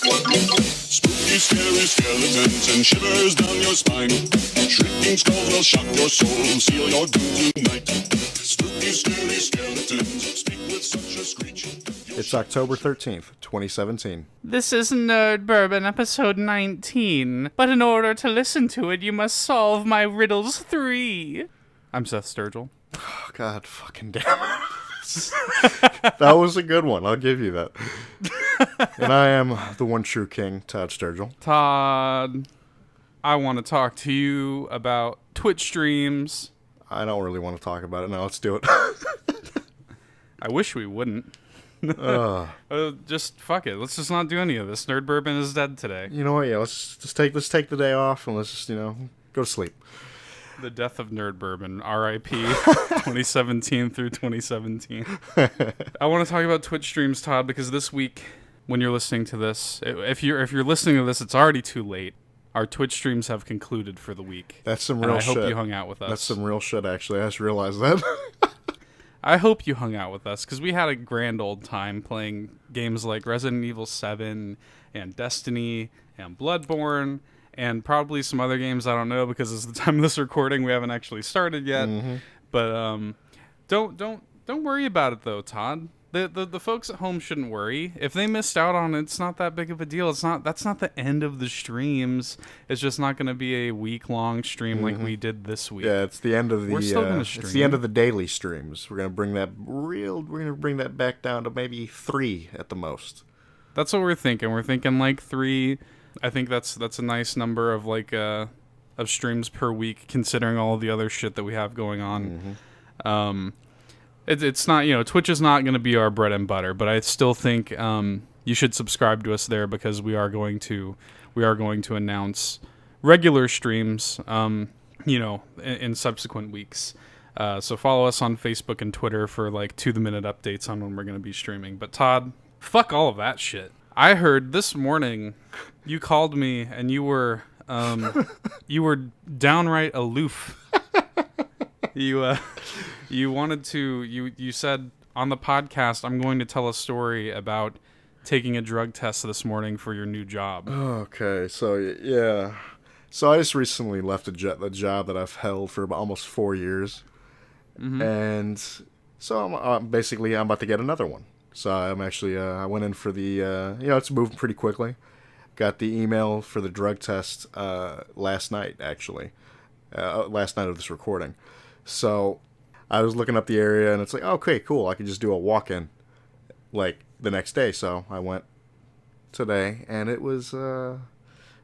Spooky, scary skeletons and shivers down your spine. Shrieking skulls will shock your soul, seal your doom tonight. Spooky, scary skeletons speak with such a screech. It's October 13th, 2017. This is Nerd Bourbon, episode 19. But in order to listen to it, you must solve my riddles 3. I'm Seth Sturgill. Oh, God fucking damn it. That was a good one. I'll give you that. And I am the one true king, Todd Sturgill. Todd, I want to talk to you about Twitch streams. I don't really want to talk about it. Now let's do it. I wish we wouldn't. Just fuck it. Let's just not do any of this. Nerd Bourbon is dead today. You know what? Yeah, let's take the day off and let's just, go to sleep. The death of Nerd Bourbon, R.I.P. 2017 through 2017. I want to talk about Twitch streams, Todd, because this week, when you're listening to this, if you're listening to this, it's already too late. Our Twitch streams have concluded for the week. That's some real shit. I hope you hung out with us. That's some real shit, actually. I just realized that. I hope you hung out with us, because we had a grand old time playing games like Resident Evil 7 and Destiny and Bloodborne, and probably some other games I don't know, because it's the time of this recording we haven't actually started yet. Mm-hmm. But don't worry about it though, Todd. The folks at home shouldn't worry. If they missed out on it, it's not that big of a deal. That's not the end of the streams. It's just not going to be a week-long stream like we did this week. Yeah, it's the end of the We're still gonna stream. It's the end of the daily streams. We're going to bring that back down to maybe 3 at the most. That's what we're thinking. We're thinking like 3. I think that's a nice number of of streams per week, considering all of the other shit that we have going on. Mm-hmm. It's not, Twitch is not going to be our bread and butter, but I still think you should subscribe to us there, because we are going to announce regular streams, in subsequent weeks. So follow us on Facebook and Twitter for to-the-minute updates on when we're going to be streaming. But Todd, fuck all of that shit. I heard this morning you called me and you were downright aloof. You said on the podcast, I'm going to tell a story about taking a drug test this morning for your new job. Okay, so yeah. So I just recently left a job that I've held for about almost 4 years. Mm-hmm. And so I'm about to get another one. So I'm actually, I went in for the, it's moving pretty quickly. Got the email for the drug test last night, actually. Last night of this recording. So I was looking up the area, and it's like, okay, cool. I can just do a walk-in, the next day. So I went today, and it was an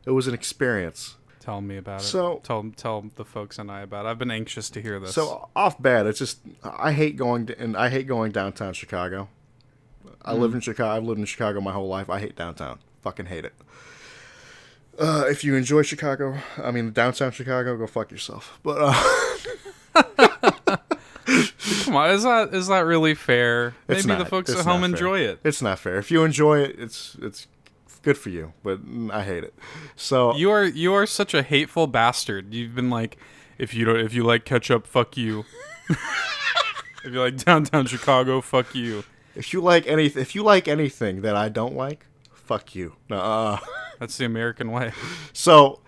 experience. Tell me about it. So tell the folks and I about it. I've been anxious to hear this. So off bat, it's just I hate going downtown Chicago. I live in Chicago. I've lived in Chicago my whole life. I hate downtown. Fucking hate it. If you enjoy downtown Chicago, go fuck yourself. But come on, is that really fair? Maybe the folks at home enjoy it. It's not fair. If you enjoy it, it's good for you. But I hate it. So you are such a hateful bastard. You've been like, if you like ketchup, fuck you. If you like downtown Chicago, fuck you. If you like anything that I don't like, fuck you. That's the American way. So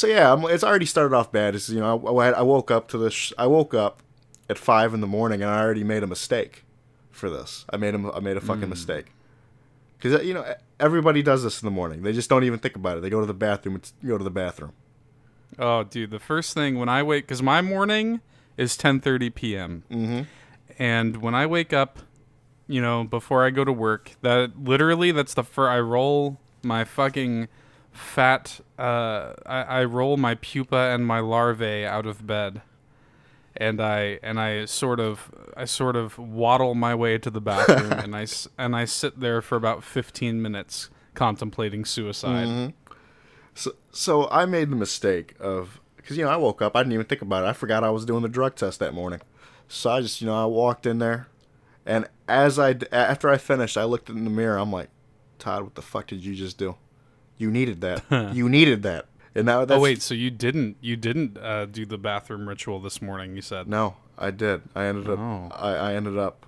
yeah, it's already started off bad. It's, I woke up I woke up at 5 a.m, and I already made a mistake for this. I made a fucking mistake. Because everybody does this in the morning. They just don't even think about it. They go to the bathroom. Oh, dude, the first thing when I wake, because my morning is 10:30 p.m. Mm-hmm. And when I wake up, before I go to work, that's the first. I roll my fucking fat. I roll my pupa and my larvae out of bed, and I sort of waddle my way to the bathroom, and I sit there for about 15 minutes contemplating suicide. Mm-hmm. So I made the mistake of, because I woke up, I didn't even think about it. I forgot I was doing the drug test that morning, so I just I walked in there. And after I finished, I looked in the mirror. I'm like, Todd, what the fuck did you just do? You needed that. You needed that. And now that's... Oh wait, so you didn't do the bathroom ritual this morning? You said no. I did. I ended up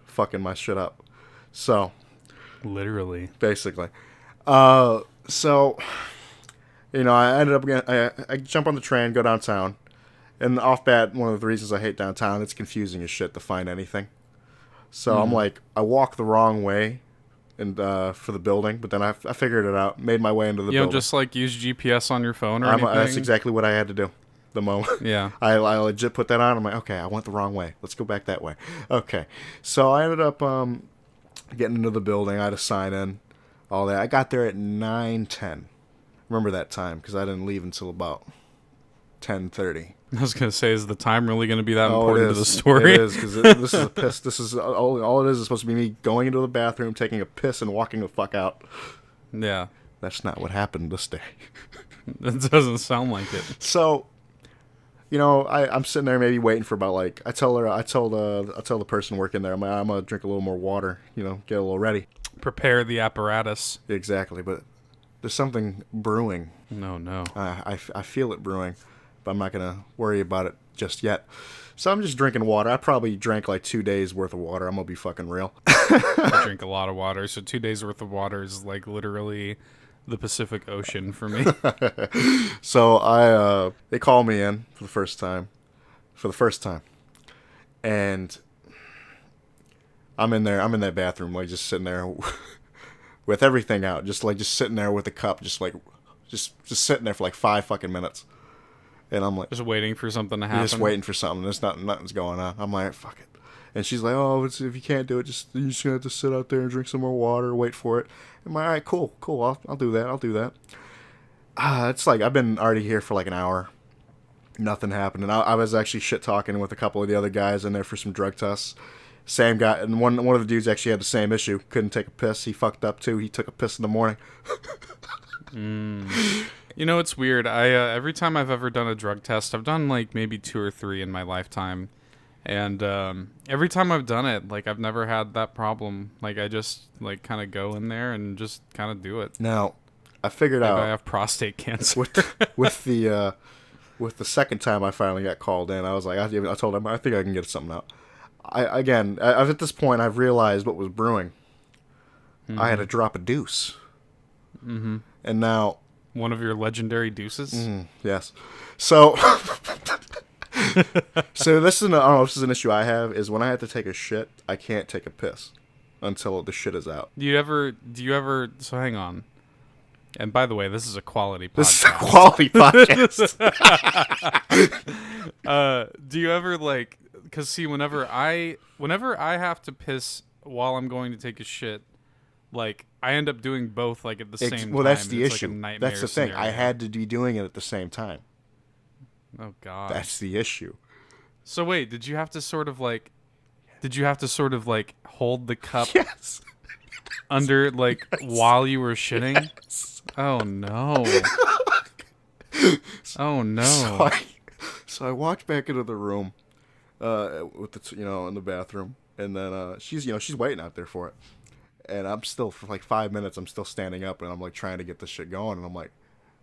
fucking my shit up. So literally, basically, So, I ended up getting, I jump on the train, go downtown, and off bat, one of the reasons I hate downtown, it's confusing as shit to find anything. So I'm like, I walk the wrong way, and for the building, but then I figured it out, made my way into the building. You don't just like use GPS on your phone or anything? That's exactly what I had to do. The moment. Yeah. I legit put that on. I'm like, okay, I went the wrong way. Let's go back that way. Okay. So I ended up getting into the building. I had to sign in, all that. I got there at 9:10. Remember that time because I didn't leave until about 10:30. I was going to say, is the time really going to be that important to the story? It is, because this is a piss. This is all it is supposed to be me going into the bathroom, taking a piss, and walking the fuck out. Yeah. That's not what happened this day. That doesn't sound like it. So, I'm sitting there maybe waiting for about like, I tell the person working there, I'm gonna drink a little more water, get a little ready. Prepare the apparatus. Exactly, but there's something brewing. No. I feel it brewing, but I'm not gonna worry about it just yet. So I'm just drinking water. I probably drank like 2 days worth of water. I'm gonna be fucking real. I drink a lot of water, so 2 days worth of water is like literally the Pacific Ocean for me. So they call me in for the first time, and I'm in that bathroom, like just sitting there with everything out, just sitting there with a cup, just sitting there for like 5 fucking minutes, and I'm like, just waiting for something to happen. Just waiting for something. There's nothing's going on. I'm like, fuck it. And she's like, oh, if you can't do it, you just have to sit out there and drink some more water, wait for it. I'm like, all right, cool. I'll do that. It's like I've been already here for like an hour. Nothing happened. And I was actually shit-talking with a couple of the other guys in there for some drug tests. Same guy. And one of the dudes actually had the same issue. Couldn't take a piss. He fucked up, too. He took a piss in the morning. It's weird. I every time I've ever done a drug test, I've done like maybe 2 or 3 in my lifetime. And every time I've done it, like I've never had that problem. Like I just like kind of go in there and just kind of do it. Now, I figured out I have prostate cancer. with the second time I finally got called in, I was like, I told him I think I can get something out. At this point, I've realized what was brewing. Mm-hmm. I had to drop a deuce. Mm-hmm. And now, one of your legendary deuces. Yes. So. So I don't know if this is an issue I have, is when I have to take a shit, I can't take a piss until the shit is out. Do you ever, so hang on. And by the way, this is a quality podcast. This is a quality podcast. Do you ever like, cause see, whenever I have to piss while I'm going to take a shit, like I end up doing both like at the same time. Well, that's the issue. Like that's the thing. Scenario. I had to be doing it at the same time. Oh God. That's the issue. So wait, did you have to sort of like hold the cup under like while you were shitting? Yes. Oh no. Oh no. So I walked back into the room with the in the bathroom, and then she's waiting out there for it. And I'm still, for like 5 minutes, I'm still standing up, and I'm like trying to get this shit going, and I'm like,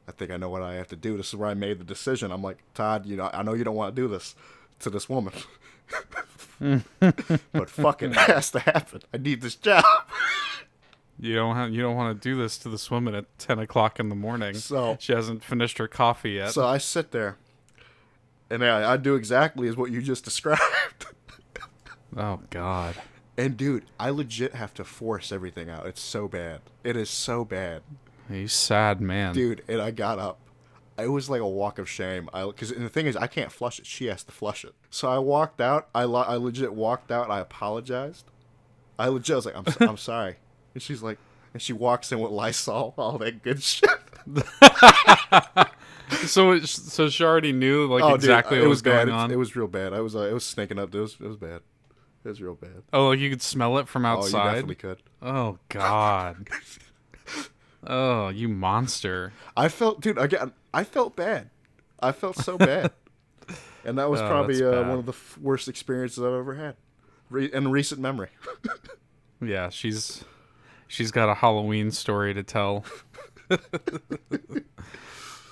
I think I know what I have to do. This is where I made the decision. I'm like, Todd, I know you don't want to do this to this woman. But fuck it has to happen. I need this job. You don't want to do this to this woman at 10 o'clock in the morning. So she hasn't finished her coffee yet. So I sit there, and I do exactly as what you just described. Oh God. And dude, I legit have to force everything out. It's so bad. It is so bad. You sad man. Dude, and I got up. It was like a walk of shame. Because the thing is, I can't flush it. She has to flush it. So I walked out. I legit walked out. I apologized. I was like, I'm sorry. And she's like, and she walks in with Lysol, all that good shit. So she already knew exactly what was going on. It was real bad. It was stinking up. It was bad. It was real bad. Oh, like you could smell it from outside? Oh, you definitely could. Oh God. Oh, you monster. I felt bad. I felt so bad. And that was probably one of the worst experiences I've ever had in recent memory. Yeah, she's got a Halloween story to tell.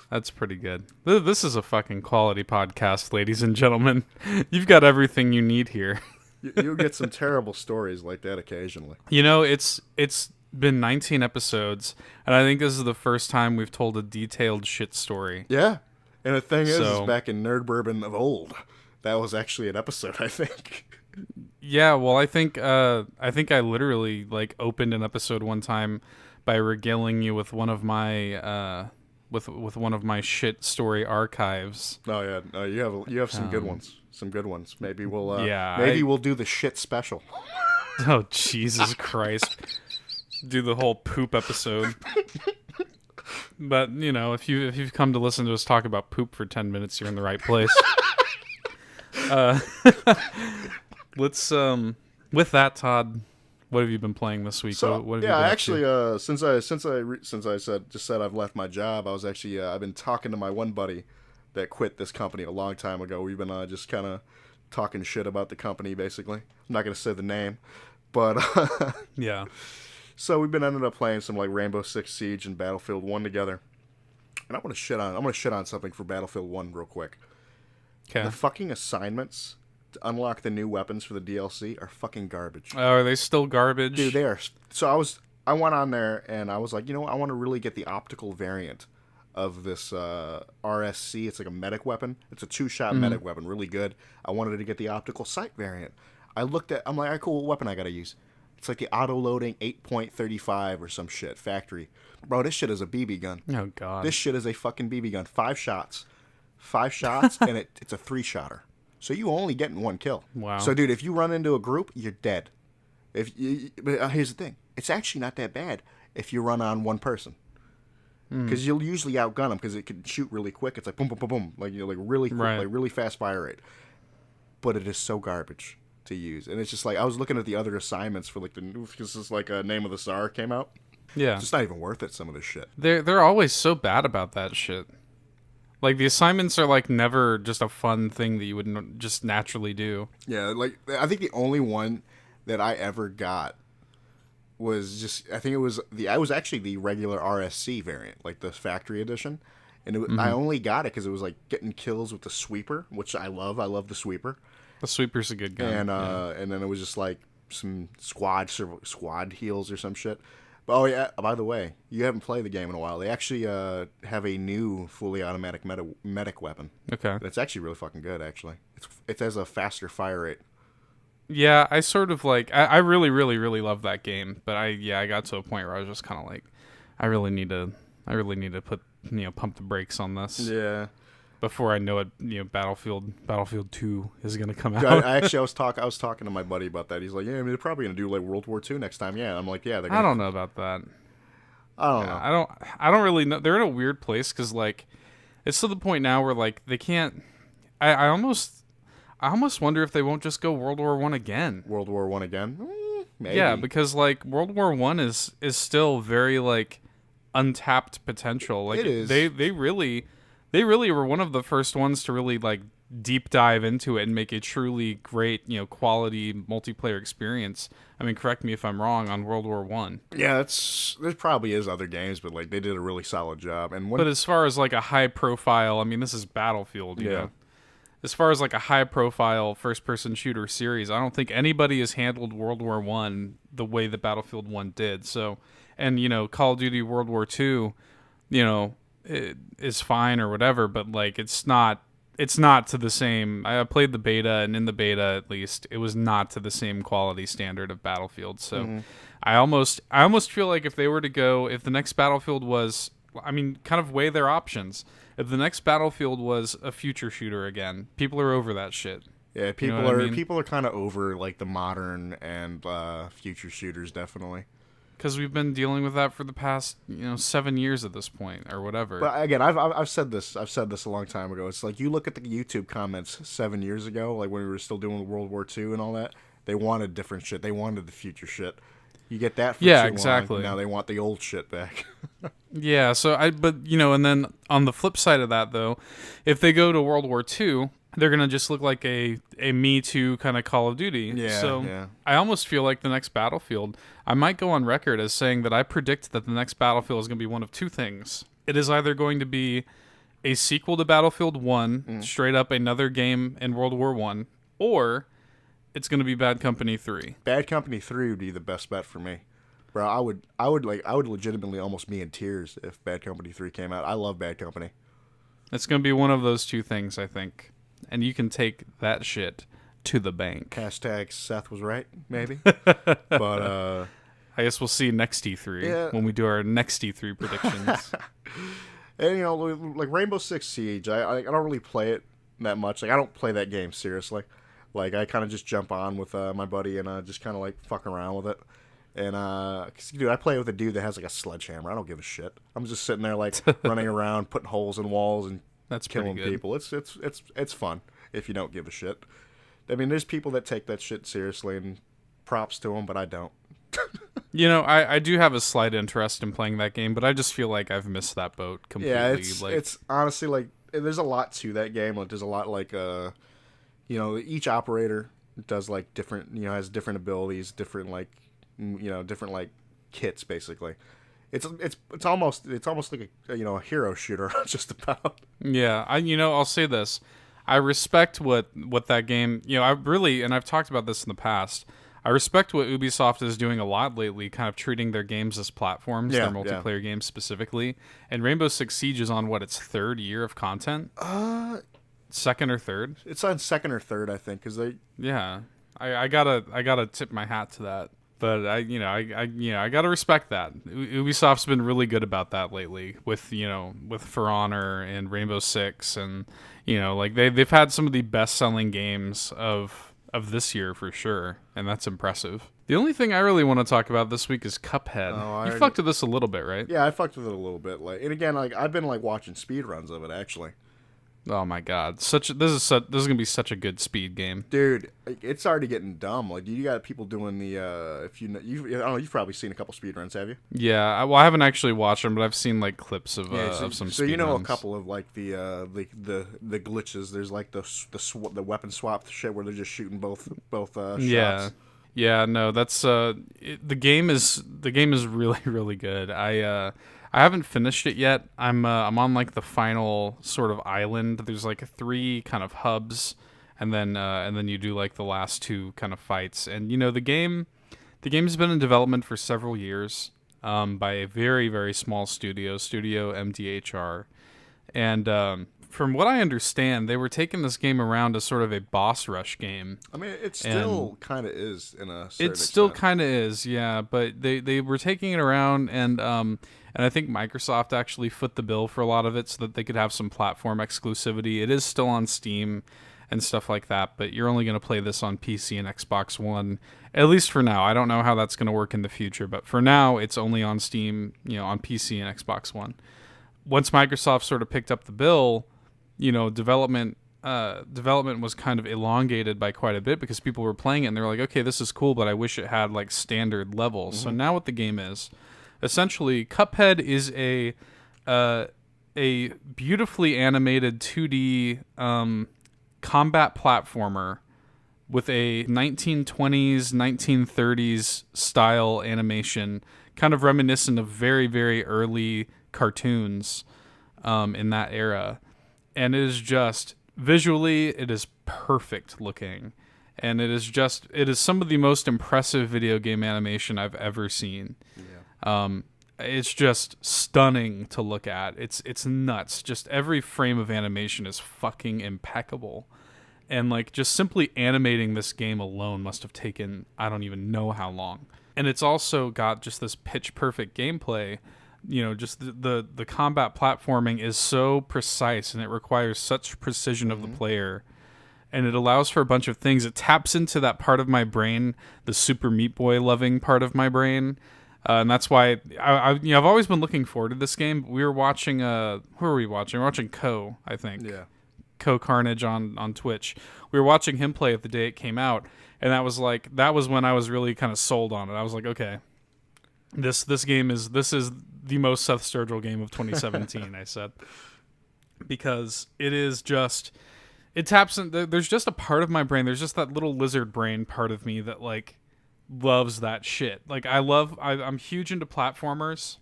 That's pretty good. This is a fucking quality podcast, ladies and gentlemen. You've got everything you need here. You'll get some terrible stories like that occasionally. It's been 19 episodes, and I think this is the first time we've told a detailed shit story. Yeah. And the thing is So- back in Nerd Bourbon of old, that was actually an episode, I think. Yeah, well, I think I literally like opened an episode one time by regaling you with one of my with one of my shit story archives. Oh yeah, no, you have some good ones. Some good ones. Maybe we'll we'll do the shit special. Oh Jesus Christ! Do the whole poop episode. But if you've come to listen to us talk about poop for 10 minutes, you're in the right place. Let's with that, Todd. What have you been playing this week? So what have yeah, you been actually, since I said I've left my job, I was actually I've been talking to my one buddy that quit this company a long time ago. We've been just kind of talking shit about the company, basically. I'm not gonna say the name, but Yeah. so we've been ended up playing some like Rainbow Six Siege and Battlefield 1 together. And I'm gonna shit on something for Battlefield 1 real quick. Okay. The fucking assignments to unlock the new weapons for the DLC are fucking garbage. Oh, are they still garbage? Dude, they are. So I went on there and I was like, I want to really get the optical variant of this RSC. It's like a medic weapon. It's a 2-shot medic weapon, really good. I wanted to get the optical sight variant. I'm like, all right, cool, what weapon I gotta use? It's like the auto-loading 8.35 or some shit, factory. Bro, this shit is a BB gun. Oh God. This shit is a fucking BB gun. 5 shots, and it's a 3-shotter. So you only getting 1 kill. Wow. So dude, if you run into a group, you're dead. But here's the thing: it's actually not that bad if you run on one person, because you'll usually outgun them because it can shoot really quick. It's like boom, boom, boom, boom, like like really quick, Right. like really fast fire rate. But it is so garbage to use, and it's just like I was looking at the other assignments for like the new, because it's like Name of the Tsar came out. Yeah. It's just not even worth it. Some of this shit. They're always so bad about that shit. Like the assignments are like never just a fun thing that you would just naturally do. Yeah, like I think the only one that I ever got was just I was actually the regular RSC variant, like the factory edition, and I only got it because it was like getting kills with the sweeper, which I love. I love the sweeper, The sweeper's a good gun. and then it was just like some squad heals or some shit. But oh yeah, by the way, you haven't played the game in a while. They actually have a new fully automatic medic weapon. Okay. That's actually really fucking good. Actually, it has a faster fire rate. Yeah, I sort of like I really, really, really love that game, but I got to a point where I was just kind of like, I really need to put pump the brakes on this. Yeah. Before I know it, Battlefield 2 is gonna come out. I was talking to my buddy about that. He's like, yeah, I mean, they're probably gonna do like World War II next time. Yeah, I'm like, yeah, they're gonna. I don't know about that. I don't know. I don't really know. They're in a weird place because like, it's to the point now where like they can't. I almost wonder if they won't just go World War I again. World War I again? Maybe. Yeah, because like World War I is still very like untapped potential. Like it is. They really were one of the first ones to really like deep dive into it and make a truly great, quality multiplayer experience. I mean, correct me if I'm wrong on World War I. Yeah, there probably is other games, but like they did a really solid job. And But as far as like a high profile, I mean, this is Battlefield, you Yeah. know. As far as like a high profile first person shooter series, I don't think anybody has handled World War I the way that Battlefield 1 did. So, and Call of Duty World War II, it is fine or whatever, but like it's not to the same. I played the beta, and in the beta at least it was not to the same quality standard of Battlefield. So I almost feel like if the next Battlefield was, I mean, kind of weigh their options. If the next Battlefield was a future shooter again, people are over that shit. Yeah, people know what I mean? people are kind of over like the modern and future shooters, definitely. Because we've been dealing with that for the past 7 years at this point or whatever. But again, I've said this a long time ago. It's like you look at the YouTube comments 7 years ago, like when we were still doing World War II and all that. They wanted different shit. They wanted the future shit. You get that for too exactly. long. Now they want the old shit back. Yeah, and then on the flip side of that though, if they go to World War II, they're gonna just look like a Me Too kind of Call of Duty. Yeah, So yeah. I almost feel like the next Battlefield, I might go on record as saying that I predict that the next Battlefield is gonna be one of two things. It is either going to be a sequel to Battlefield 1, straight up another game in World War I, or it's gonna be Bad Company 3. Bad Company 3 would be the best bet for me. Bro, I would legitimately almost be in tears if Bad Company 3 came out. I love Bad Company. It's gonna be one of those two things, I think, and you can take that shit to the bank. Hashtag Seth was right, maybe. But I guess we'll see next E3 when we do our next E3 predictions. And you know, like Rainbow Six Siege, I don't really play it that much. Like I don't play that game seriously. Like I kind of just jump on with my buddy and just kind of like fuck around with it. And 'cause, dude, I play with a dude that has like a sledgehammer. I don't give a shit. I'm just sitting there like running around, putting holes in walls and That's killing pretty good. people. It's fun if you don't give a shit. I mean, there's people that take that shit seriously, and props to them, but I don't. You know, I do have a slight interest in playing that game, but I just feel like I've missed that boat completely. Yeah, like, it's honestly like there's a lot to that game. Like there's a lot like you know, each operator does like different, you know, has different abilities, different like you know, different like kits basically. It's almost like a you know, a hero shooter just about. Yeah, I'll say this. I respect what that game, I really, and I've talked about this in the past, I respect what Ubisoft is doing a lot lately, kind of treating their games as platforms, their multiplayer games specifically. And Rainbow Six Siege is on, its third year of content? Second or third? It's on second or third, I think, because they... Yeah. I gotta tip my hat to that. But I gotta respect that. Ubisoft's been really good about that lately with For Honor and Rainbow Six, and like they've had some of the best selling games of this year for sure, and that's impressive. The only thing I really want to talk about this week is Cuphead. You fucked with this a little bit, right? Yeah, I fucked with it a little bit. Like, and again, like I've been like watching speed runs of it actually. Oh my god, this is gonna be such a good speed game, dude. It's already getting dumb. Like you got people doing the I don't know, you've probably seen a couple speed runs, have you? Yeah, I haven't actually watched them, but I've seen like clips of some. So speed runs. A couple of like the glitches. There's like the weapon swap shit where they're just shooting both shots. Yeah. No, that's the game is really really good. I haven't finished it yet. I'm on like the final sort of island. There's like 3 kind of hubs, and then you do like the last 2 kind of fights. And the game's been in development for several years, by a very very small studio MDHR, and from what I understand, they were taking this game around as sort of a boss rush game. I mean, it still kind of is in a certain It still extent. kind of is, yeah. But they were taking it around, and I think Microsoft actually foot the bill for a lot of it so that they could have some platform exclusivity. It is still on Steam and stuff like that, but you're only going to play this on PC and Xbox One, at least for now. I don't know how that's going to work in the future, but for now, it's only on Steam, on PC and Xbox One. Once Microsoft sort of picked up the bill, development was kind of elongated by quite a bit because people were playing it and they were like, okay, this is cool, but I wish it had like standard levels. So now what the game is, essentially, Cuphead is a beautifully animated 2D combat platformer with a 1920s, 1930s style animation, kind of reminiscent of very, very early cartoons in that era. And it is just, visually, it is perfect looking. And it is some of the most impressive video game animation I've ever seen. Yeah. It's just stunning to look at. It's nuts. Just every frame of animation is fucking impeccable. And like just simply animating this game alone must have taken, I don't even know how long. And it's also got just this pitch perfect gameplay. Just the combat platforming is so precise, and it requires such precision of the player, and it allows for a bunch of things. It taps into that part of my brain, the Super Meat Boy loving part of my brain, and that's why I've always been looking forward to this game. We were watching who were we watching? We were watching Co, I think. Yeah. Co Carnage on Twitch. We were watching him play it the day it came out, and that was when I was really kind of sold on it. I was like, okay, this is the most Seth Sturgill game of 2017, I said. Because it taps in, there's just a part of my brain, there's just that little lizard brain part of me that, like, loves that shit. Like, I'm huge into platformers.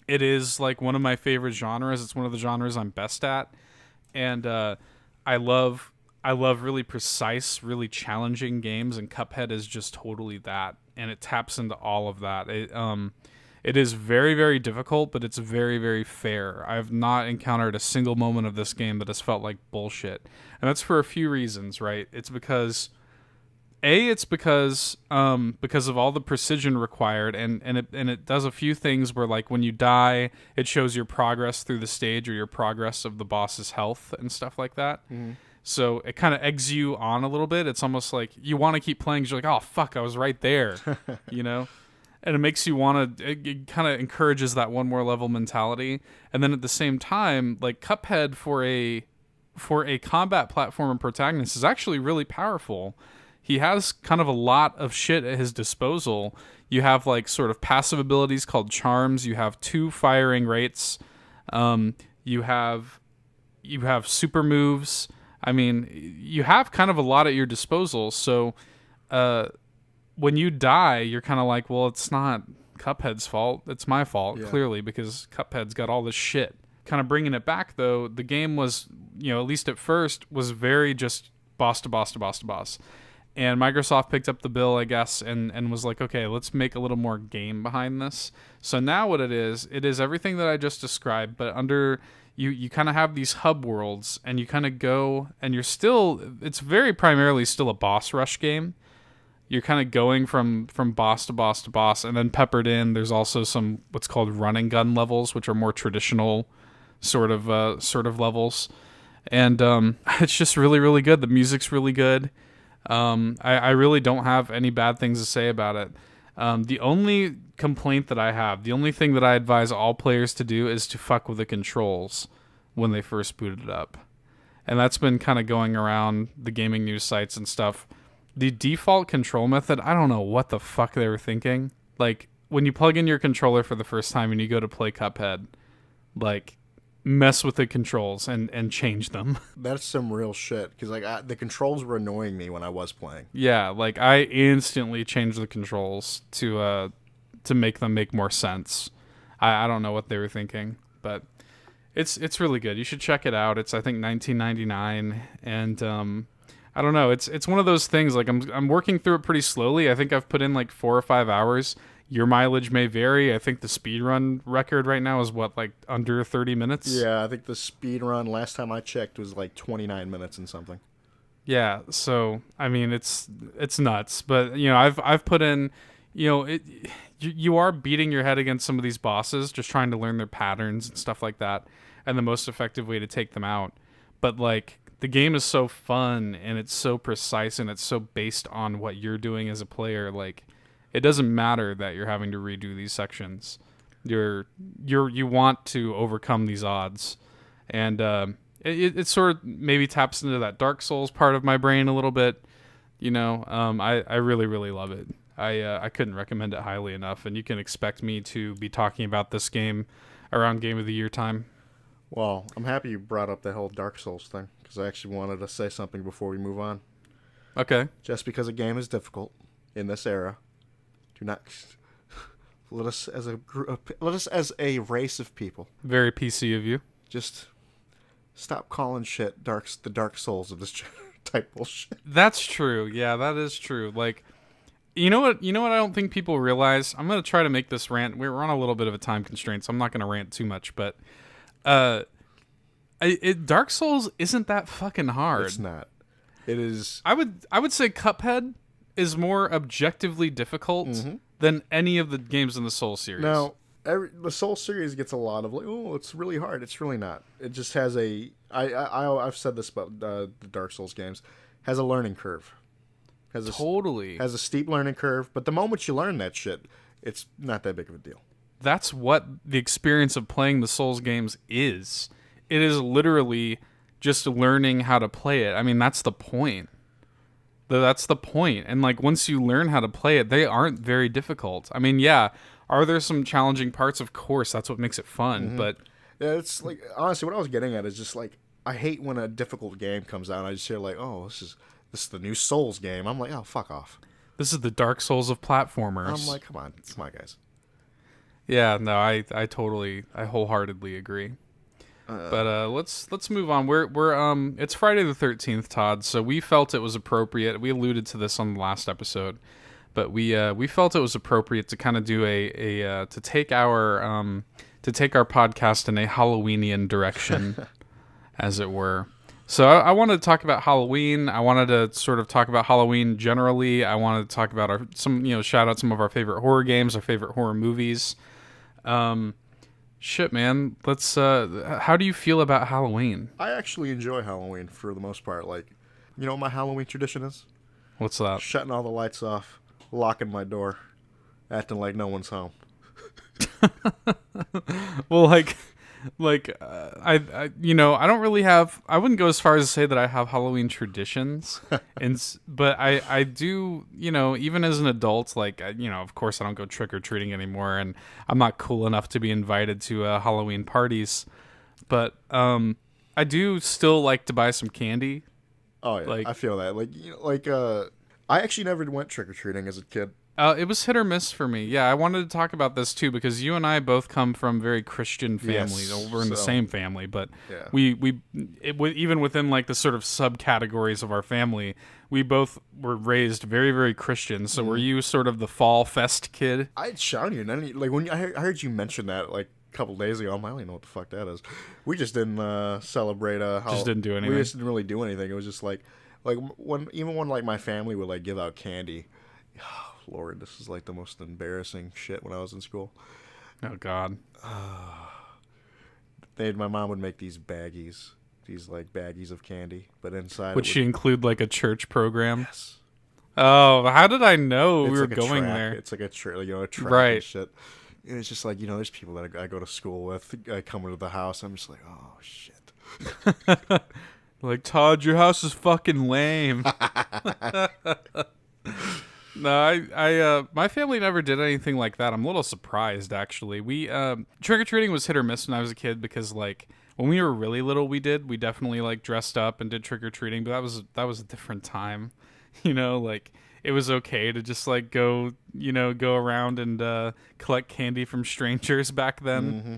It is, like, one of my favorite genres. It's one of the genres I'm best at. And I love I love really precise, really challenging games, and Cuphead is just totally that, and it taps into all of that. It is very, very difficult, but it's very, very fair. I have not encountered a single moment of this game that has felt like bullshit, and that's for a few reasons, right? It's because because of all the precision required, and it does a few things where, like, when you die, it shows your progress through the stage or your progress of the boss's health and stuff like that. So it kind of eggs you on a little bit. It's almost like you want to keep playing because you're like, oh, fuck, I was right there, you know? And it makes you want to, it kind of encourages that one more level mentality. And then at the same time, like, Cuphead for a combat platformer protagonist is actually really powerful. He has kind of a lot of shit at his disposal. You have, like, sort of passive abilities called charms. You have 2 firing rates. You have super moves. I mean, you have kind of a lot at your disposal. So when you die, you're kind of like, well, it's not Cuphead's fault. It's my fault, clearly, because Cuphead's got all this shit. Kind of bringing it back, though, the game was, at least at first, was very just boss to boss to boss to boss. And Microsoft picked up the bill, I guess, and was like, okay, let's make a little more game behind this. So now what it is everything that I just described, but under... You kind of have these hub worlds, and you kind of go, and it's very primarily still a boss rush game. You're kind of going from boss to boss to boss, and then peppered in, there's also some what's called running gun levels, which are more traditional sort of levels. And it's just really, really good. The music's really good. I really don't have any bad things to say about it. The only complaint that I have, the only thing that I advise all players to do is to fuck with the controls when they first booted it up. And that's been kind of going around the gaming news sites and stuff. The default control method, I don't know what the fuck they were thinking. Like, when you plug in your controller for the first time and you go to play Cuphead, like, mess with the controls and change them. That's some real shit, because like the controls were annoying me when I was playing. Yeah, like, I instantly changed the controls to make them make more sense. I don't know what they were thinking, but it's really good. You should check it out. It's, I think, $19.99, and I don't know. It's one of those things, like, I'm working through it pretty slowly. I think I've put in like 4 or 5 hours. Your mileage may vary. I think the speedrun record right now is like under 30 minutes? Yeah, I think the speedrun last time I checked was like 29 minutes and something. Yeah, so I mean it's nuts, but I've put in, you are beating your head against some of these bosses, just trying to learn their patterns and stuff like that, and the most effective way to take them out. But like, the game is so fun, and it's so precise, and it's so based on what you're doing as a player. Like, it doesn't matter that you're having to redo these sections. You want to overcome these odds, and it sort of maybe taps into that Dark Souls part of my brain a little bit. I really, really love it. I couldn't recommend it highly enough, and you can expect me to be talking about this game around Game of the Year time. Well, I'm happy you brought up the whole Dark Souls thing, because I actually wanted to say something before we move on. Okay. Just because a game is difficult in this era, do not let us as a race of people. Very PC of you. Just stop calling shit the Dark Souls of this type bullshit. That's true. Yeah, that is true. Like, you know what I don't think people realize? I'm going to try to make this rant. We're on a little bit of a time constraint, so I'm not going to rant too much, but Dark Souls isn't that fucking hard. It's not. It is. I would say Cuphead is more objectively difficult than any of the games in the Soul series. Now, the Soul series gets a lot of like, oh, it's really hard. It's really not. It just has I've said this about the Dark Souls games, has a learning curve. Has a steep learning curve, but the moment you learn that shit, it's not that big of a deal. That's what the experience of playing the Souls games is. It is literally just learning how to play it. I mean, that's the point. That's the point. And like, once you learn how to play it, they aren't very difficult. I mean, yeah, are there some challenging parts? Of course, that's what makes it fun. But yeah, it's like, honestly, what I was getting at is just like, I hate when a difficult game comes out and I just hear like, oh, this is the new Souls game. I'm like, oh, fuck off. This is the Dark Souls of platformers. I'm like, come on, guys. Yeah, no, I wholeheartedly agree. But let's move on. We're it's Friday the 13th, Todd. So we felt it was appropriate. We alluded to this on the last episode, but we felt it was appropriate to kind of do to take our podcast in a Halloweenian direction, as it were. So I wanted to talk about Halloween. I wanted to sort of talk about Halloween generally. I wanted to talk about shout out some of our favorite horror games, our favorite horror movies. Shit, man. Let's. How do you feel about Halloween? I actually enjoy Halloween for the most part. Like, you know what my Halloween tradition is? What's that? Shutting all the lights off, locking my door, acting like no one's home. Well, I don't really have. I wouldn't go as far as to say that I have Halloween traditions, but I do. Even as an adult, of course, I don't go trick or treating anymore, and I'm not cool enough to be invited to Halloween parties. But I do still like to buy some candy. Oh yeah, I feel that. I actually never went trick or treating as a kid. It was hit or miss for me. Yeah, I wanted to talk about this too because you and I both come from very Christian families. Yes, we're in the same family, but yeah. Even within like the sort of subcategories of our family, we both were raised very, very Christian. So were you sort of the fall fest kid? I'd shout you, and then when I heard you mention that like a couple days ago, I'm like, I don't even know what the fuck that is. We just didn't celebrate. Just didn't do anything. We just didn't really do anything. It was just like when like my family would like give out candy. Lord, this is like the most embarrassing shit when I was in school. Oh God. My mom would make these like baggies of candy, but inside Would she include like a church program? Yes. Oh, how did I know we were like going track. there? It's like a track right. and shit. And it's just like, there's people that I go to school with. I come into the house, I'm just like, oh shit. Like, Todd, your house is fucking lame. No, I my family never did anything like that. I'm a little surprised, actually. We trick-or-treating was hit or miss when I was a kid because, like, when we were really little, we definitely, like, dressed up and did trick-or-treating, but that was a different time. Like, it was okay to just, like, go around and collect candy from strangers back then. Mm-hmm.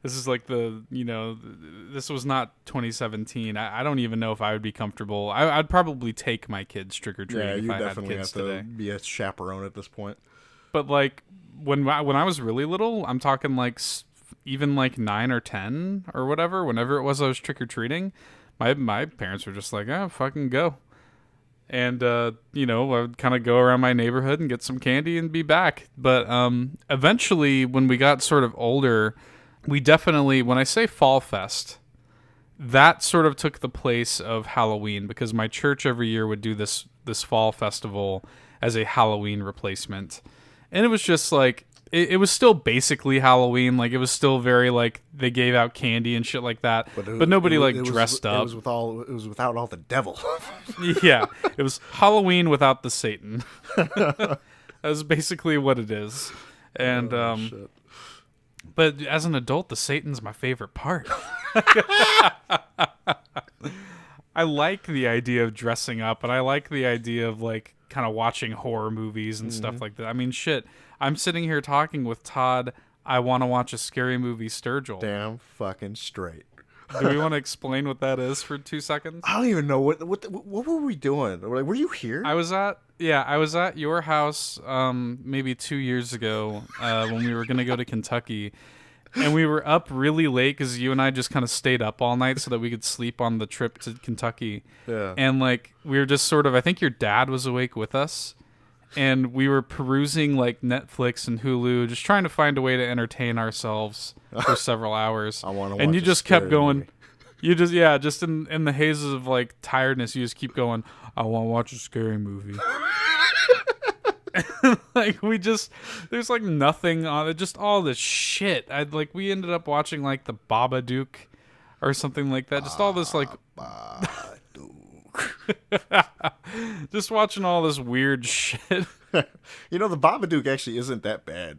This is like this was not 2017. I don't even know if I would be comfortable. I'd probably take my kids trick-or-treating if I had kids today. To be a chaperone at this point. But like when I was really little, I'm talking like even like 9 or 10 or whatever, whenever it was I was trick-or-treating, my parents were just like, oh, fucking go. And, I would kind of go around my neighborhood and get some candy and be back. But eventually, when we got sort of older, we definitely, when I say Fall Fest, that sort of took the place of Halloween because my church every year would do this fall festival as a Halloween replacement. And it was just like, it was still basically Halloween. Like, it was still very, like, they gave out candy and shit like that. But nobody, dressed up. It was without all the devil. Yeah. It was Halloween without the Satan. That was basically what it is. And, shit. But as an adult, the Satan's my favorite part. I like the idea of dressing up, and I like the idea of, like, kind of watching horror movies and stuff like that. I mean, shit, I'm sitting here talking with Todd. I want to watch a scary movie, Sturgill. Damn fucking straight. Do we want to explain what that is for 2 seconds? I don't even know what were we doing? Like, were you here? I was at your house maybe 2 years ago when we were gonna go to Kentucky, and we were up really late because you and I just kind of stayed up all night so that we could sleep on the trip to Kentucky. Yeah. And like we were just sort of, I think your dad was awake with us, and we were perusing like Netflix and Hulu, just trying to find a way to entertain ourselves for several hours. I want to watch. And you just kept going. Movie. You just just in the hazes of like tiredness, you just keep going. I want to watch a scary movie. Like there's like nothing on it, just all this shit. We ended up watching like the Babadook or something like that. Just all this like. Just watching all this weird shit. The Babadook actually isn't that bad.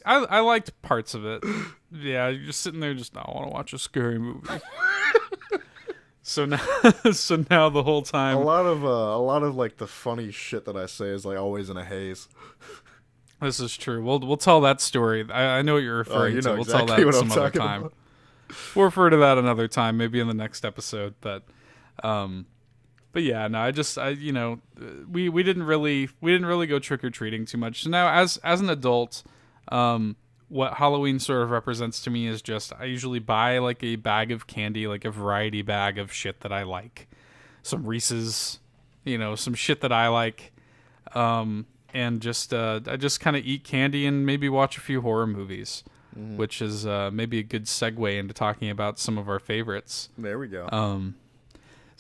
I liked parts of it. Yeah, you're just sitting there I want to watch a scary movie. So now the whole time a lot of like the funny shit that I say is like always in a haze. This is true. We'll tell that story. I know what you're referring to. We'll exactly tell that what some I'm other talking time. about. We'll refer to that another time, maybe in the next episode. But yeah, no, we didn't really go trick or treating too much. So now, as an adult, what Halloween sort of represents to me is just I usually buy like a bag of candy, like a variety bag of shit that I like, some Reese's, some shit that I like, and just I just kind of eat candy and maybe watch a few horror movies, which is maybe a good segue into talking about some of our favorites. There we go.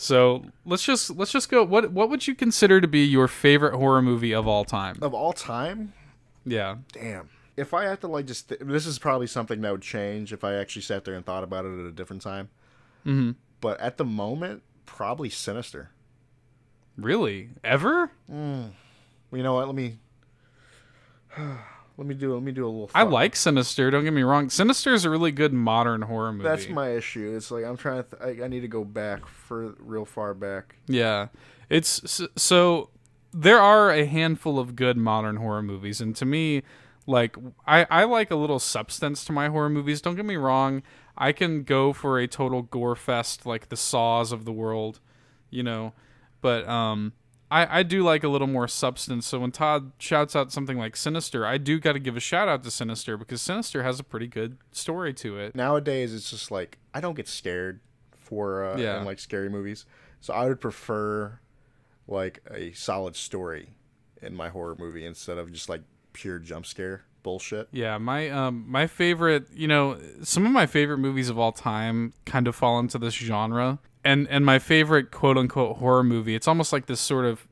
So let's just go. What would you consider to be your favorite horror movie of all time? Of all time? Yeah. Damn. If I had to this is probably something that would change if I actually sat there and thought about it at a different time. Mm-hmm. But at the moment, probably Sinister. Really? Ever? Well, you know what? Let me do a little. I like Sinister. Don't get me wrong. Sinister is a really good modern horror movie. That's my issue. It's like I'm trying to. I need to go back real far back. Yeah, it's so there are a handful of good modern horror movies, and to me, like I like a little substance to my horror movies. Don't get me wrong. I can go for a total gore fest like the Saws of the world, but I do like a little more substance. So when Todd shouts out something like Sinister, I do got to give a shout out to Sinister because Sinister has a pretty good story to it. Nowadays, it's just like I don't get scared in like scary movies, so I would prefer like a solid story in my horror movie instead of just like pure jump scare bullshit. Yeah, my favorite, some of my favorite movies of all time kind of fall into this genre. And my favorite quote-unquote horror movie, it's almost like this sort of...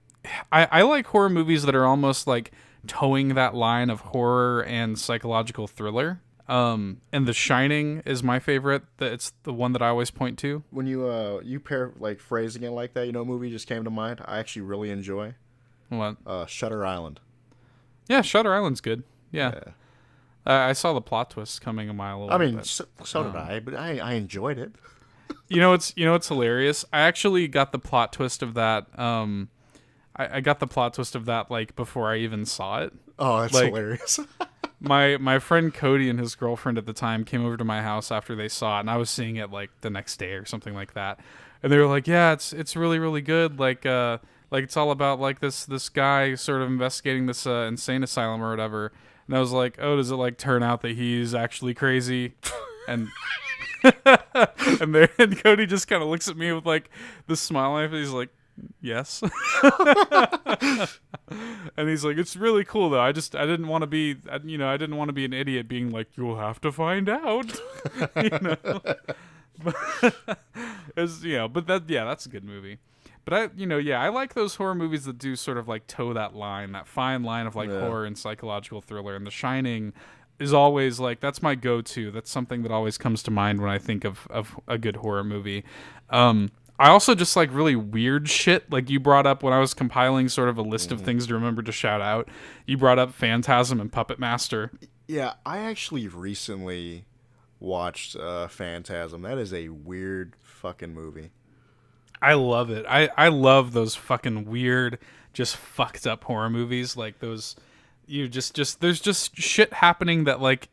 I like horror movies that are almost like towing that line of horror and psychological thriller. And The Shining is my favorite. It's the one that I always point to. When you pair like phrasing it like that, what movie just came to mind I actually really enjoy? What? Shutter Island. Yeah, Shutter Island's good. Yeah. I saw the plot twist coming a mile away. I mean, so did I, but I enjoyed it. It's hilarious. I actually got the plot twist of that. I got the plot twist of that like before I even saw it. Oh, that's hilarious. my friend Cody and his girlfriend at the time came over to my house after they saw it, and I was seeing it like the next day or something like that. And they were like, "Yeah, it's really really good. Like it's all about like this guy sort of investigating this insane asylum or whatever." And I was like, "Oh, does it like turn out that he's actually crazy?" And and Cody just kind of looks at me with like this smile on his face. He's like, "Yes." And he's like, "It's really cool though. I didn't want to be, I didn't want to be an idiot being like, you'll have to find out." But that's a good movie. But I like those horror movies that do sort of like toe that line, that fine line of like horror and psychological thriller. And The Shining is always like, that's my go-to. That's something that always comes to mind when I think of a good horror movie. I also just like really weird shit. Like you brought up when I was compiling sort of a list of things to remember to shout out, you brought up Phantasm and Puppet Master. Yeah, I actually recently watched Phantasm. That is a weird fucking movie. I love it. I love those fucking weird, just fucked up horror movies. Like those, there's just shit happening that like,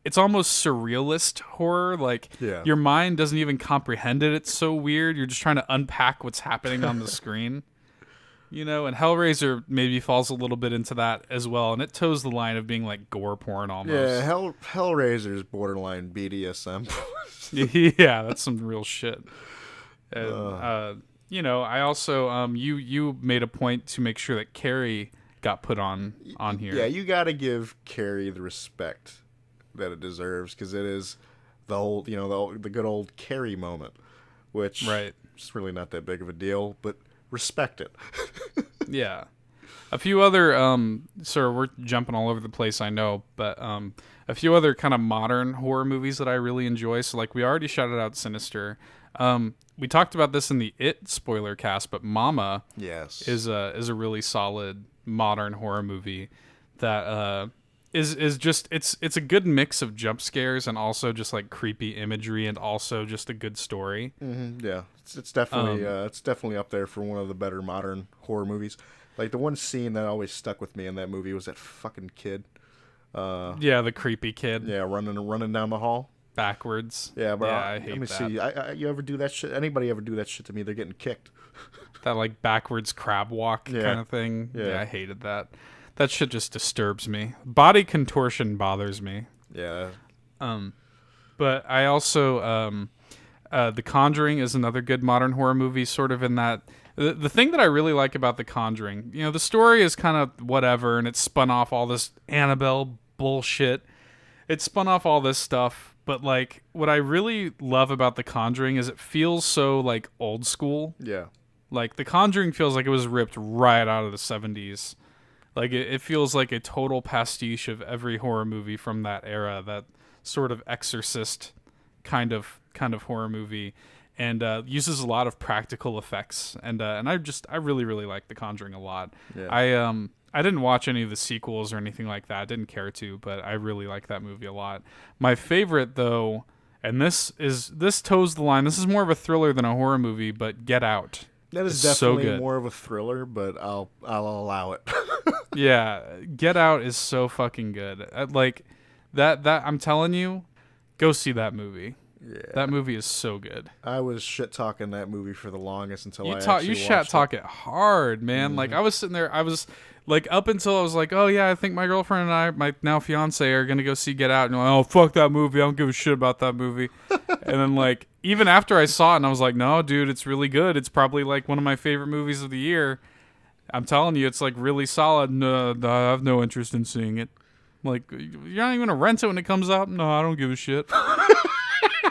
it's almost surrealist horror. Like your mind doesn't even comprehend it. It's so weird. You're just trying to unpack what's happening on the screen. And Hellraiser maybe falls a little bit into that as well. And it toes the line of being like gore porn almost. Yeah, Hellraiser's borderline BDSM. Yeah, that's some real shit. And, I also, you made a point to make sure that Carrie got put on here. Yeah, you got to give Carrie the respect that it deserves, because it is the whole, the good old Carrie moment, which is really not that big of a deal, but respect it. Yeah. A few other, we're jumping all over the place, I know, but a few other kind of modern horror movies that I really enjoy. So, like, we already shouted out Sinister. We talked about this in the It spoiler cast, but Mama is a really solid modern horror movie that is just it's a good mix of jump scares and also just like creepy imagery and also just a good story. Mm-hmm, yeah, it's definitely up there for one of the better modern horror movies. Like the one scene that always stuck with me in that movie was that fucking kid. The creepy kid. Yeah, running down the hall. backwards. Yeah, bro. Yeah, I hate let me that. see. You ever do that shit? Anybody ever do that shit to me? They're getting kicked. That like backwards crab walk kind of thing. Yeah, I hated that. That shit just disturbs me. Body contortion bothers me. Yeah. But I also The Conjuring is another good modern horror movie, sort of in that the thing that I really like about The Conjuring, you know, the story is kind of whatever, and it's spun off all this Annabelle bullshit. It spun off all this stuff, but like what I really love about The Conjuring is it feels so like old school. Yeah. Like The Conjuring feels like it was ripped right out of the 70s. Like it feels like a total pastiche of every horror movie from that era, that sort of Exorcist kind of horror movie, and uses a lot of practical effects, and I really like The Conjuring a lot. Yeah. I didn't watch any of the sequels or anything like that. I didn't care to, but I really like that movie a lot. My favorite though, and this toes the line. This is more of a thriller than a horror movie, but Get Out. That is It's so definitely good. more of a thriller, but I'll allow it. Yeah, Get Out is so fucking good. Like that I'm telling you, go see that movie. Yeah. That movie is so good. I was shit talking that movie for the longest until I You actually shat watched talk it hard, man. Mm-hmm. Like I was sitting there, I was like up until I was like, oh yeah, I think my girlfriend and I, my now fiance, are gonna go see Get Out, and you're like, oh fuck that movie, I don't give a shit about that movie. And then like even after I saw it, and I was like, no, dude, it's really good. It's probably like one of my favorite movies of the year. I'm telling you, it's like really solid. No, I have no interest in seeing it. Like, you're not even gonna rent it when it comes out? No, I don't give a shit.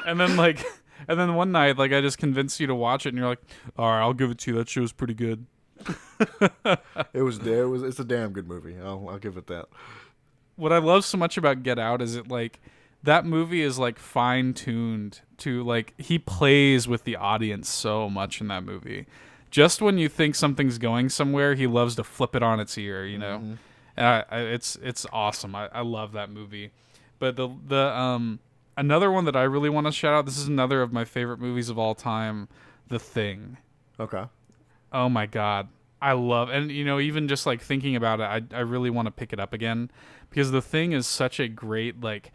And then one night, like, I just convinced you to watch it, and you're like, all right, I'll give it to you. That show's pretty good. It's a damn good movie. I'll give it that. What I love so much about Get Out is it like that movie is like fine tuned to like he plays with the audience so much in that movie. Just when you think something's going somewhere, he loves to flip it on its ear, you know. Mm-hmm. And it's awesome. I love that movie. But the another one that I really want to shout out. This is another of my favorite movies of all time, The Thing. Okay. Oh my god. I love, and you know, even just like thinking about it, I really want to pick it up again, because The Thing is such a great, like,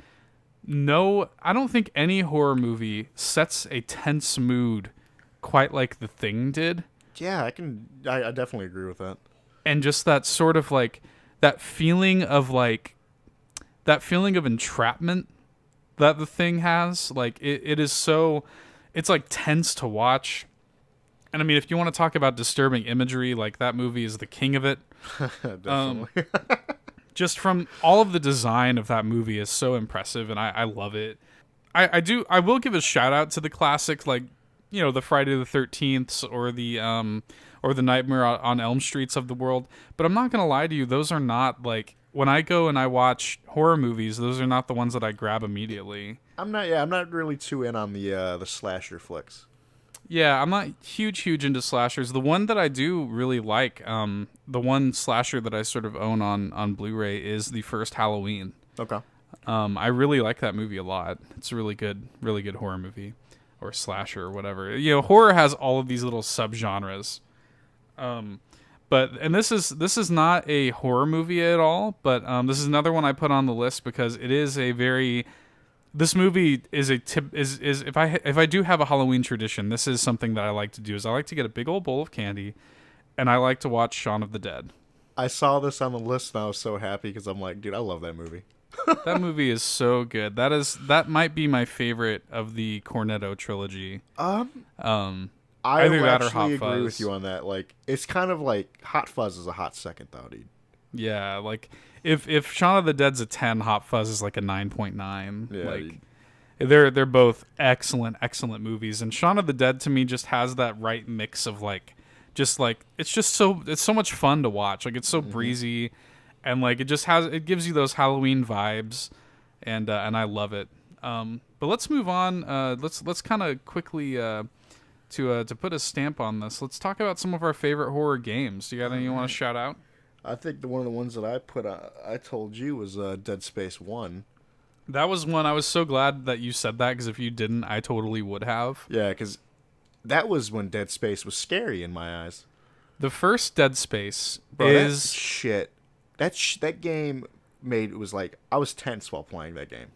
no, I don't think any horror movie sets a tense mood quite like The Thing did. Yeah, I definitely agree with that. And just that sort of like that feeling of entrapment that The Thing has, like it is so, it's like tense to watch. And I mean, if you want to talk about disturbing imagery, like that movie is the king of it. Definitely. Just from all of the design of that movie is so impressive, and I love it. I will give a shout out to the classics, like, you know, the Friday the 13th or the Nightmare on Elm Streets of the world. But I'm not gonna lie to you, those are not, like, when I go and I watch horror movies, those are not the ones that I grab immediately. I'm not really too in on the slasher flicks. Yeah, I'm not huge into slashers. The one that I do really like, the one slasher that I sort of own on Blu-ray is the first Halloween. Okay. I really like that movie a lot. It's a really good horror movie, or slasher or whatever. You know, horror has all of these little subgenres. But this is not a horror movie at all, but this is another one I put on the list because it is a very, this movie is a tip, is if I do have a Halloween tradition, this is something that I like to do, is I like to get a big old bowl of candy and I like to watch Shaun of the Dead. I saw this on the list and I was so happy because I'm like, dude, I love that movie. That movie is so good. That might be my favorite of the Cornetto trilogy. I Either that or actually Hot agree Fuzz. with you on that. Like, it's kind of like Hot Fuzz is a hot second though, dude. Yeah, like if Shaun of the Dead's a 10, Hot Fuzz is like a 9.9. Yeah, like they're both excellent movies, and Shaun of the Dead to me just has that right mix of like just like it's so much fun to watch. Like it's so breezy, and like it gives you those Halloween vibes, and I love it. But let's move on. Let's kind of quickly to put a stamp on this. Let's talk about some of our favorite horror games. Do you got any you want to shout out? I think one of the ones that I told you was Dead Space 1. That was one I was so glad that you said that, because if you didn't, I totally would have. Yeah, because that was when Dead Space was scary in my eyes. The first Dead Space Bro, is that shit. That game was like, I was tense while playing that game.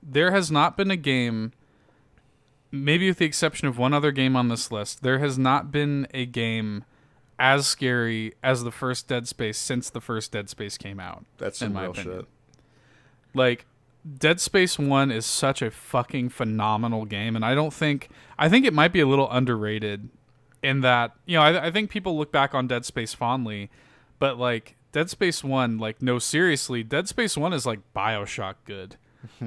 there has not been a game, maybe with the exception of one other game on this list, there has not been a game as scary as the first Dead Space since the first Dead Space came out. That's some real shit. Like, Dead Space 1 is such a fucking phenomenal game, and I think it might be a little underrated in that, you know, I think people look back on Dead Space fondly, but, like, Dead Space 1, like, no, seriously, Dead Space 1 is, like, BioShock good.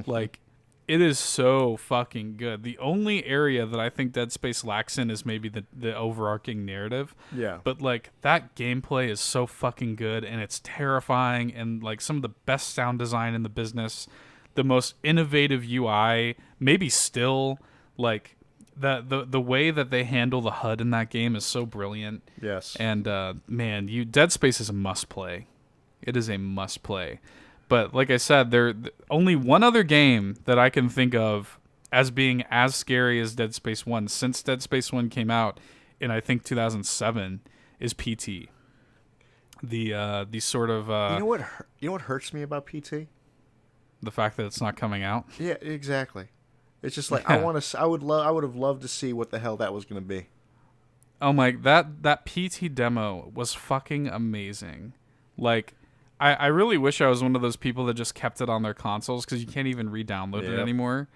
Like, it is so fucking good. The only area that I think Dead Space lacks in is maybe the overarching narrative. Yeah. But, like, that gameplay is so fucking good, and it's terrifying, and, like, some of the best sound design in the business, the most innovative UI, maybe still, like, the way that they handle the HUD in that game is so brilliant. Yes. And, man, Dead Space is a must-play. It is a must-play. But like I said, there only one other game that I can think of as being as scary as Dead Space 1 since Dead Space 1 came out in, I think, 2007 is PT. The sort of you know what hurts me about PT? The fact that it's not coming out. Yeah, exactly. It's just like Yeah. I would have loved to see what the hell that was going to be. Oh my, that PT demo was fucking amazing. Like, I really wish I was one of those people that just kept it on their consoles, because you can't even re-download it anymore.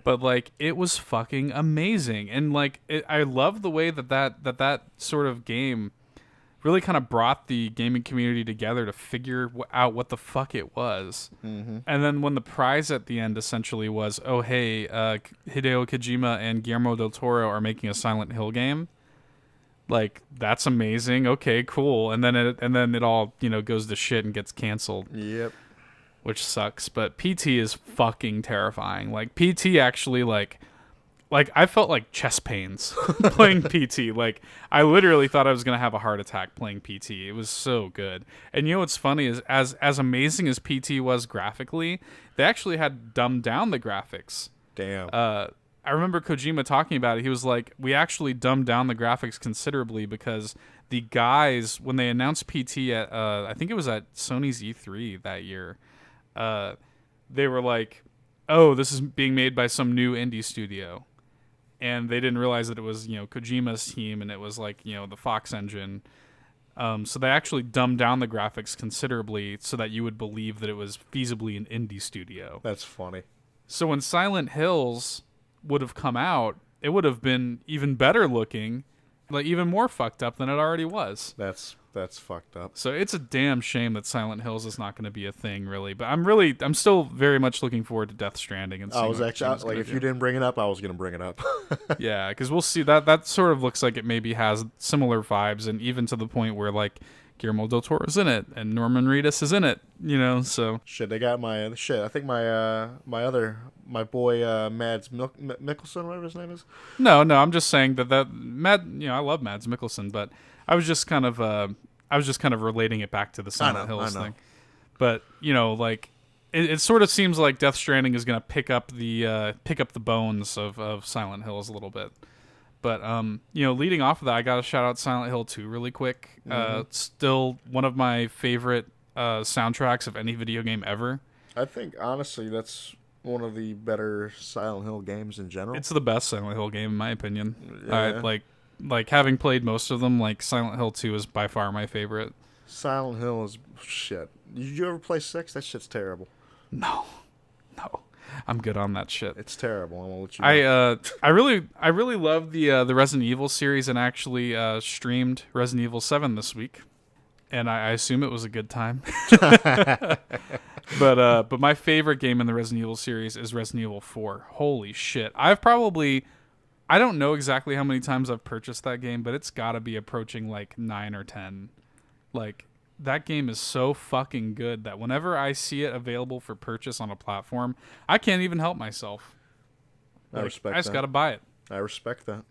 But, like, it was fucking amazing. And, like, I love the way that sort of game really kind of brought the gaming community together to figure out what the fuck it was. Mm-hmm. And then when the prize at the end essentially was, oh, hey, Hideo Kojima and Guillermo del Toro are making a Silent Hill game. Like, that's amazing. Okay, cool. And then it all, you know, goes to shit and gets canceled. Yep. Which sucks. But PT is fucking terrifying. Like, PT actually, like I felt like chest pains playing PT. Like, I literally thought I was gonna have a heart attack playing PT. It was so good. And you know what's funny is as amazing as PT was graphically, they actually had dumbed down the graphics. Damn. I remember Kojima talking about it. He was like, we actually dumbed down the graphics considerably because the guys, when they announced PT at, I think it was at Sony's E3 that year, they were like, oh, this is being made by some new indie studio. And they didn't realize that it was, you know, Kojima's team, and it was like, you know, the Fox engine. So they actually dumbed down the graphics considerably so that you would believe that it was feasibly an indie studio. That's funny. So when Silent Hills would have come out, it would have been even better looking, like even more fucked up than it already was. That's fucked up. So it's a damn shame that Silent Hills is not going to be a thing, really. But I'm still very much looking forward to Death Stranding. And I was actually like, if you didn't bring it up, I was going to bring it up. Yeah, because we'll see that sort of looks like it maybe has similar vibes, and even to the point where like Guillermo del Toro's in it and Norman Reedus is in it, you know. So shit, they got my shit. I think my boy Mads Mikkelsen, whatever his name is. No, I'm just saying that I love Mads Mikkelsen, but I was just kind of relating it back to the Silent Hills thing. But you know, like it sort of seems like Death Stranding is going to pick up the bones of Silent Hills a little bit. But you know, leading off of that, I got to shout out Silent Hill 2 really quick. Still one of my favorite soundtracks of any video game ever. I think honestly that's one of the better Silent Hill games in general. It's the best Silent Hill game in my opinion. Yeah. Like having played most of them, like Silent Hill 2 is by far my favorite. Silent Hill is shit. Did you ever play 6? That shit's terrible. No. I'm good on that shit. It's terrible. I'm gonna let you know. I really love the Resident Evil series, and actually streamed Resident Evil 7 this week, and I assume it was a good time. But my favorite game in the Resident Evil series is Resident Evil 4. Holy shit! I don't know exactly how many times I've purchased that game, but it's got to be approaching like 9 or 10. Like, that game is so fucking good that whenever I see it available for purchase on a platform, I can't even help myself. I respect that. I just got to buy it. I respect that.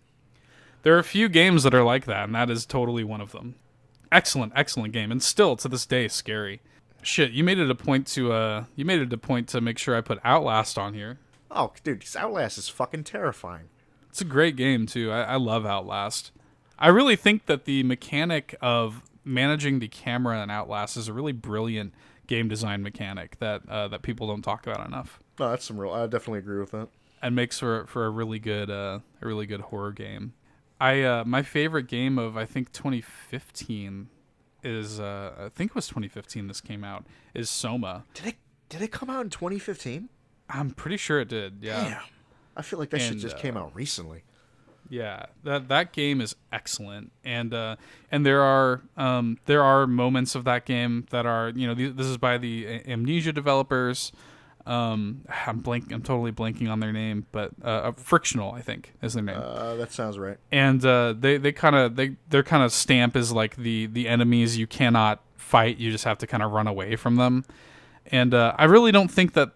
There are a few games that are like that, and that is totally one of them. Excellent game, and still to this day scary. Shit, you made it a point to make sure I put Outlast on here. Oh, dude, Outlast is fucking terrifying. It's a great game too. I love Outlast. I really think that the mechanic of managing the camera in Outlast is a really brilliant game design mechanic that people don't talk about enough. No, that's some real. I definitely agree with that. and makes for a really good horror game. My favorite game of I think 2015 is I think it was 2015 this came out is Soma. Did it come out in 2015? I'm pretty sure it did. Yeah. Damn. I feel like that shit And, just came out recently. Yeah, that game is excellent, and there are moments of that game that are this is by the Amnesia developers. I'm totally blanking on their name, but Frictional I think is their name. That sounds right. And their kind of stamp is like the enemies you cannot fight, you just have to kind of run away from them. And I really don't think that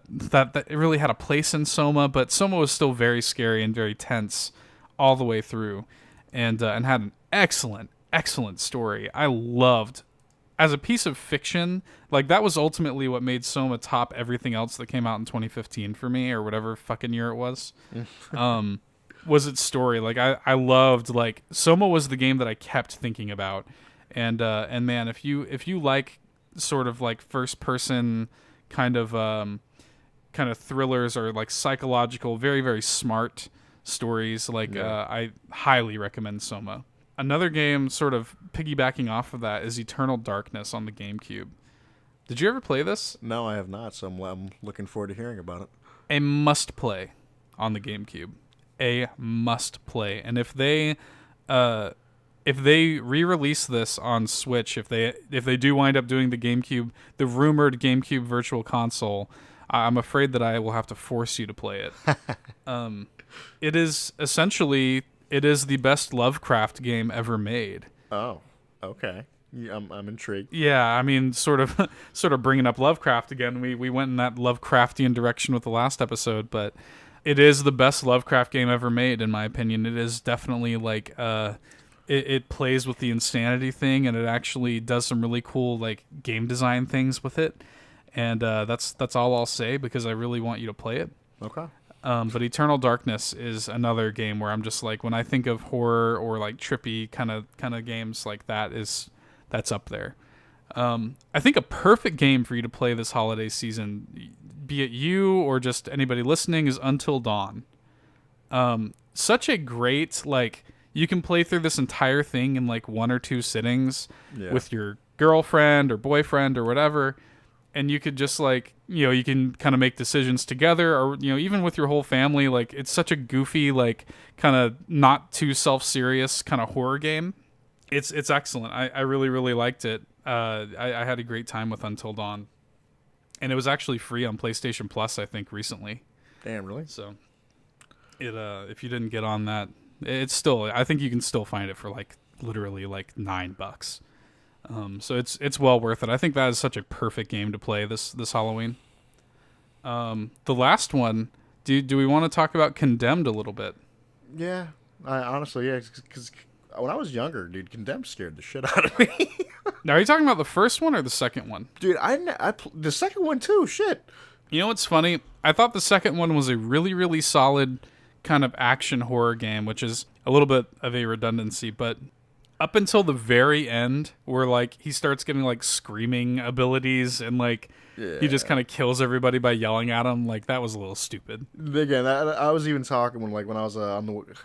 it really had a place in Soma, but Soma was still very scary and very tense all the way through, and had an excellent story. I loved, as a piece of fiction, like that was ultimately what made Soma top everything else that came out in 2015 for me, or whatever fucking year it was. Was its story. Like I loved, like Soma was the game that I kept thinking about, and man, if you like sort of like first person kind of thrillers or like psychological, very very smart stories, like I highly recommend Soma. Another game sort of piggybacking off of that is Eternal Darkness on the GameCube. Did you ever play this? No, I have not, so I'm looking forward to hearing about it. A must play on the GameCube. A must play. And if they re-release this on Switch, if they do wind up doing the rumored GameCube Virtual Console, I'm afraid that I will have to force you to play it. It is the best Lovecraft game ever made. Oh, okay. Yeah, I'm intrigued. Yeah, I mean, sort of bringing up Lovecraft again. We went in that Lovecraftian direction with the last episode, but it is the best Lovecraft game ever made, in my opinion. It is definitely like it plays with the insanity thing, and it actually does some really cool like game design things with it. And that's all I'll say, because I really want you to play it. Okay. But Eternal Darkness is another game where I'm just like, when I think of horror or like trippy kind of games like that, that's up there. I think a perfect game for you to play this holiday season, be it you or just anybody listening, is Until Dawn. Such a great, like, you can play through this entire thing in like 1 or 2 sittings with your girlfriend or boyfriend or whatever. And you could just like, you can kind of make decisions together, or, even with your whole family. Like, it's such a goofy, like kind of not too self-serious kind of horror game. It's excellent. I really, really liked it. I had a great time with Until Dawn. And it was actually free on PlayStation Plus, I think, recently. Damn, really? So if you didn't get on that, I think you can still find it for like literally like $9. So it's well worth it. I think that is such a perfect game to play this Halloween. The last one, do we want to talk about Condemned a little bit? Yeah, honestly, because when I was younger, dude, Condemned scared the shit out of me. Now, are you talking about the first one or the second one? Dude, the second one too. Shit. You know what's funny? I thought the second one was a really, really solid kind of action horror game, which is a little bit of a redundancy, but up until the very end, where like he starts getting like screaming abilities and like he just kind of kills everybody by yelling at them, like that was a little stupid. Again, I was even talking when I was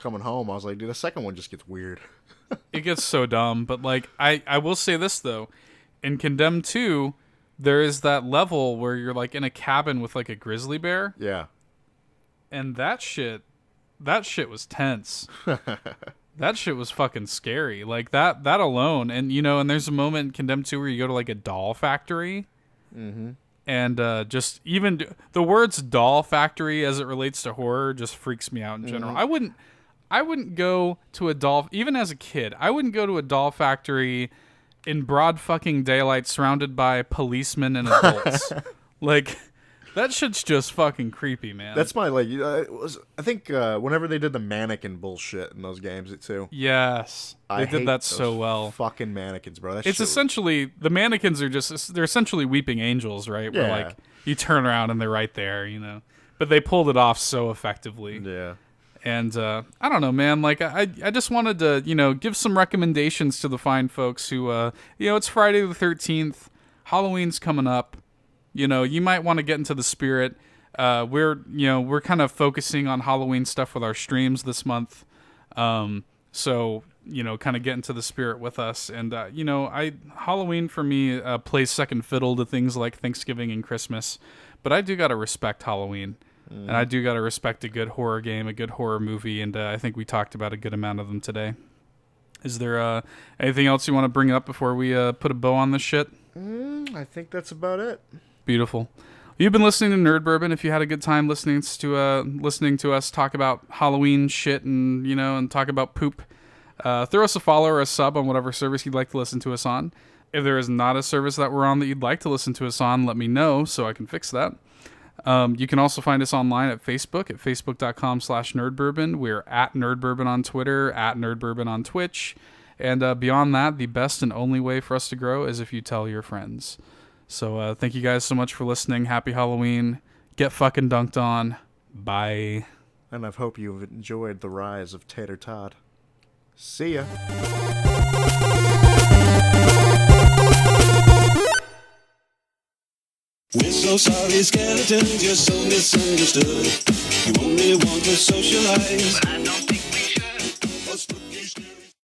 coming home, I was like, dude, the second one just gets weird. It gets so dumb. But like I will say this though, in Condemned 2, there is that level where you're like in a cabin with like a grizzly bear. Yeah. And that shit was tense. That shit was fucking scary. Like that alone. And and there's a moment in Condemned 2 where you go to like a doll factory. Mm-hmm. And just even the words doll factory as it relates to horror just freaks me out in general. Mm-hmm. I wouldn't go to a doll, even as a kid, I wouldn't go to a doll factory in broad fucking daylight surrounded by policemen and adults. Like, that shit's just fucking creepy, man. That's my, like, I think whenever they did the mannequin bullshit in those games, too. Yes. They did that so well. Fucking mannequins, bro. It's essentially, the mannequins are they're essentially weeping angels, right? Where, like, you turn around and they're right there, But they pulled it off so effectively. Yeah. And I don't know, man. Like, I just wanted to, give some recommendations to the fine folks who, it's Friday the 13th. Halloween's coming up. You might want to get into the spirit. we're kind of focusing on Halloween stuff with our streams this month. So, kind of get into the spirit with us. And, Halloween for me plays second fiddle to things like Thanksgiving and Christmas. But I do got to respect Halloween. And I do got to respect a good horror game, a good horror movie. And I think we talked about a good amount of them today. Is there anything else you want to bring up before we put a bow on this shit? I think that's about it. Beautiful. You've been listening to Nerd Bourbon. If you had a good time listening to us talk about Halloween shit and and talk about poop, throw us a follow or a sub on whatever service you'd like to listen to us on. If there is not a service that we're on that you'd like to listen to us on, let me know so I can fix that. You can also find us online at Facebook at facebook.com/nerdbourbon. We're at nerdbourbon on Twitter, at nerdbourbon on Twitch. And beyond that, the best and only way for us to grow is if you tell your friends. So thank you guys so much for listening. Happy Halloween. Get fucking dunked on. Bye. And I hope you've enjoyed the rise of Tater Todd. See ya. We're so sorry, skeletons, you're so misunderstood. You only want to socialize, but I don't